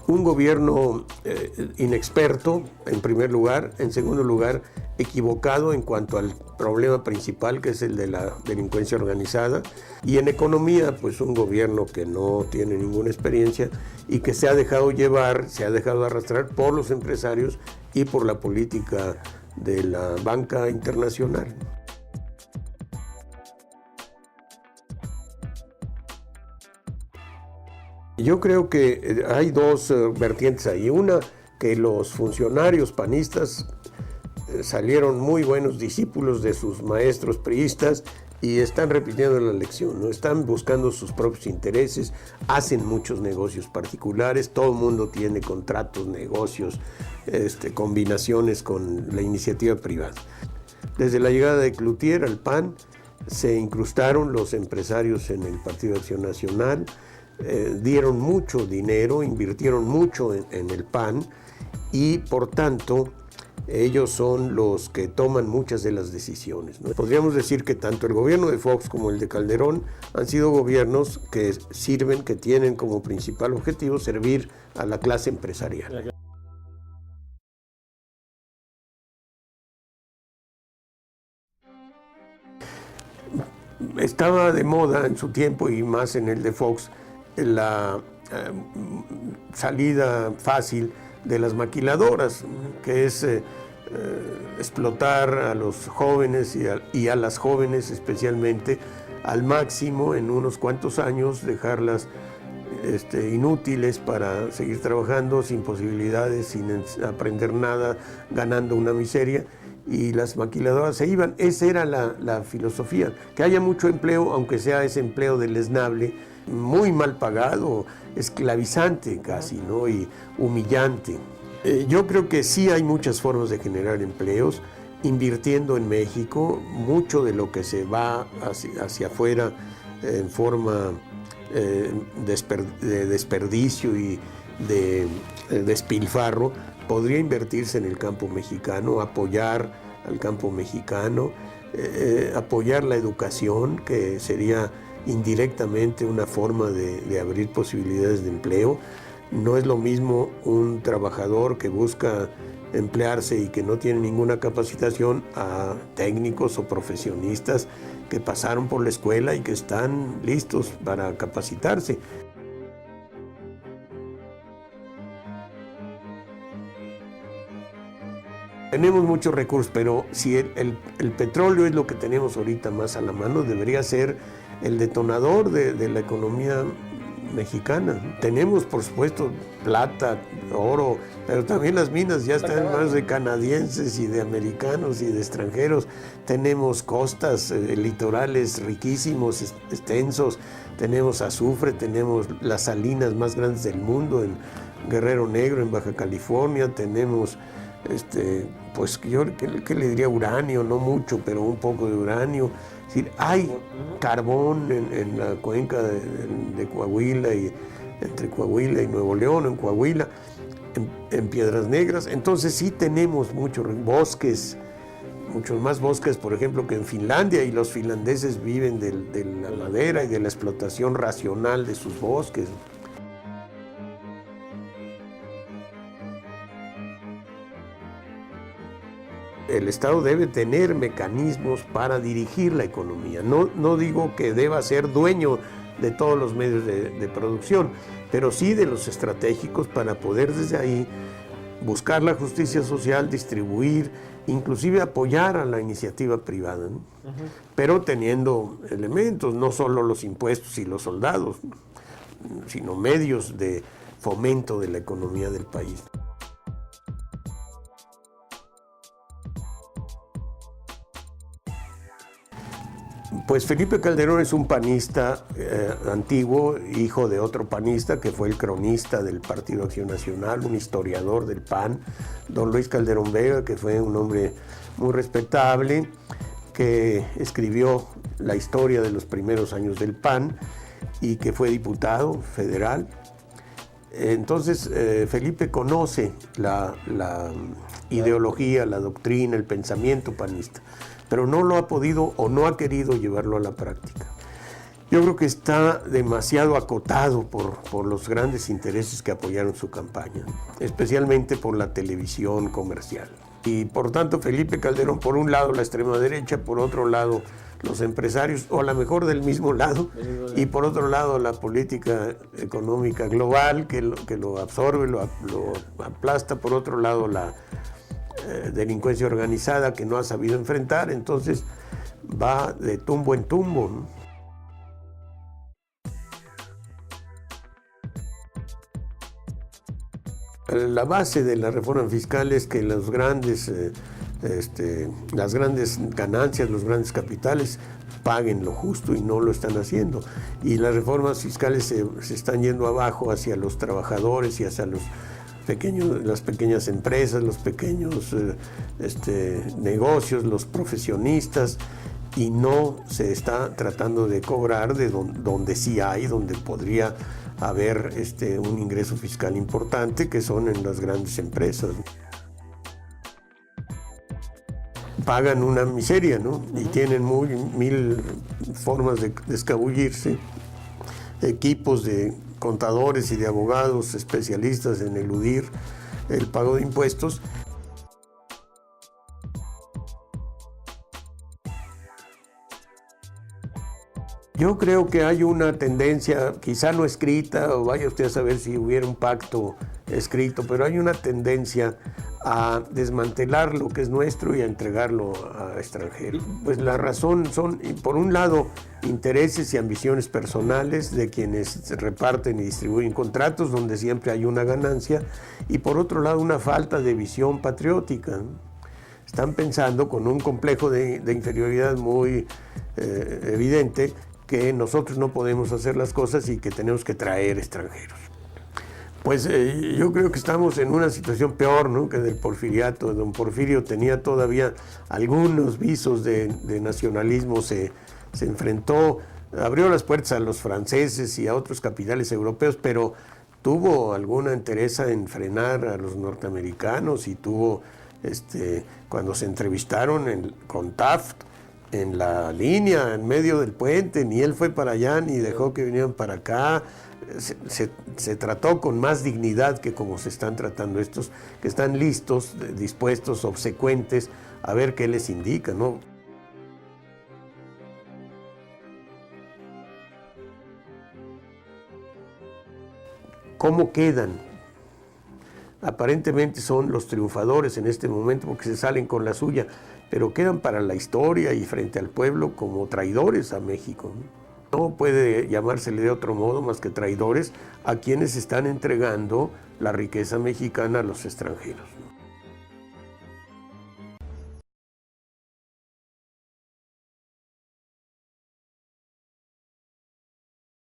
Un gobierno inexperto, en primer lugar. En segundo lugar, equivocado en cuanto al problema principal, que es el de la delincuencia organizada. Y en economía, pues un gobierno que no tiene ninguna experiencia y que se ha dejado llevar, se ha dejado arrastrar por los empresarios y por la política de la banca internacional. Yo creo que hay dos vertientes ahí. Una, que los funcionarios panistas salieron muy buenos discípulos de sus maestros priistas y están repitiendo la lección, ¿no? Están buscando sus propios intereses, hacen muchos negocios particulares, todo el mundo tiene contratos, negocios, combinaciones con la iniciativa privada. Desde la llegada de Cloutier al PAN, se incrustaron los empresarios en el Partido de Acción Nacional, dieron mucho dinero, invirtieron mucho en el PAN y por tanto ellos son los que toman muchas de las decisiones, ¿no? Podríamos decir que tanto el gobierno de Fox como el de Calderón han sido gobiernos que sirven, que tienen como principal objetivo servir a la clase empresarial. Estaba de moda en su tiempo y más en el de Fox la salida fácil de las maquiladoras, que es explotar a los jóvenes y a las jóvenes especialmente al máximo en unos cuantos años, dejarlas inútiles para seguir trabajando, sin posibilidades, sin aprender nada, ganando una miseria, y las maquiladoras se iban. Esa era la filosofía, que haya mucho empleo, aunque sea ese empleo deleznable, muy mal pagado, esclavizante casi, ¿no? Y humillante. Yo creo que sí hay muchas formas de generar empleos, invirtiendo en México. Mucho de lo que se va hacia afuera en forma de desperdicio y de despilfarro podría invertirse en el campo mexicano, apoyar al campo mexicano, apoyar la educación, que sería indirectamente una forma de abrir posibilidades de empleo. No es lo mismo un trabajador que busca emplearse y que no tiene ninguna capacitación a técnicos o profesionistas que pasaron por la escuela y que están listos para capacitarse. Tenemos muchos recursos, pero si el petróleo es lo que tenemos ahorita más a la mano, debería ser el detonador de la economía mexicana. Tenemos, por supuesto, plata, oro, pero también las minas ya están en manos de canadienses y de americanos y de extranjeros. Tenemos costas, litorales riquísimos, extensos, tenemos azufre, tenemos las salinas más grandes del mundo en Guerrero Negro, en Baja California, tenemos pues yo ¿qué le diría? Uranio, no mucho, pero un poco de uranio. Es decir, hay carbón en la cuenca de Coahuila, y entre Coahuila y Nuevo León, en Coahuila, en Piedras Negras. Entonces sí tenemos muchos bosques, muchos más bosques, por ejemplo, que en Finlandia, y los finlandeses viven de la madera y de la explotación racional de sus bosques. El Estado debe tener mecanismos para dirigir la economía. No digo que deba ser dueño de todos los medios de producción, pero sí de los estratégicos para poder desde ahí buscar la justicia social, distribuir, inclusive apoyar a la iniciativa privada, ¿no? Pero teniendo elementos, no solo los impuestos y los soldados, sino medios de fomento de la economía del país. Pues Felipe Calderón es un panista antiguo, hijo de otro panista que fue el cronista del Partido Acción Nacional, un historiador del PAN, don Luis Calderón Vega, que fue un hombre muy respetable, que escribió la historia de los primeros años del PAN y que fue diputado federal. Entonces Felipe conoce la ideología, la doctrina, el pensamiento panista, pero no lo ha podido o no ha querido llevarlo a la práctica. Yo creo que está demasiado acotado por los grandes intereses que apoyaron su campaña, especialmente por la televisión comercial. Y por tanto Felipe Calderón, por un lado la extrema derecha, por otro lado los empresarios, o a lo mejor del mismo lado, y por otro lado la política económica global que lo absorbe, lo aplasta, por otro lado la delincuencia organizada que no ha sabido enfrentar, entonces va de tumbo en tumbo, ¿no? La base de la reforma fiscal es que las grandes ganancias, los grandes capitales paguen lo justo y no lo están haciendo. Y las reformas fiscales se están yendo abajo hacia los trabajadores y hacia las pequeñas empresas, los pequeños negocios, los profesionistas, y no se está tratando de cobrar de donde sí hay, donde podría haber un ingreso fiscal importante, que son en las grandes empresas. Pagan una miseria, ¿no? Y tienen mil formas de escabullirse, equipos de contadores y de abogados especialistas en eludir el pago de impuestos. Yo creo que hay una tendencia, quizá no escrita, o vaya usted a saber si hubiera un pacto escrito, pero hay una tendencia a desmantelar lo que es nuestro y a entregarlo a extranjeros. Pues la razón son, por un lado, intereses y ambiciones personales de quienes reparten y distribuyen contratos, donde siempre hay una ganancia, y por otro lado, una falta de visión patriótica. Están pensando con un complejo de inferioridad muy evidente, que nosotros no podemos hacer las cosas y que tenemos que traer extranjeros. Pues yo creo que estamos en una situación peor, ¿no?, que del porfiriato. Don Porfirio tenía todavía algunos visos de nacionalismo, se enfrentó, abrió las puertas a los franceses y a otros capitales europeos, pero tuvo alguna entereza en frenar a los norteamericanos, y tuvo, cuando se entrevistaron con Taft, en la línea, en medio del puente, ni él fue para allá ni dejó que vinieran para acá. Se trató con más dignidad que como se están tratando estos, que están listos, dispuestos, obsecuentes a ver qué les indica, ¿no? ¿Cómo quedan? Aparentemente son los triunfadores en este momento porque se salen con la suya, pero quedan para la historia y frente al pueblo como traidores a México. No puede llamársele de otro modo más que traidores a quienes están entregando la riqueza mexicana a los extranjeros.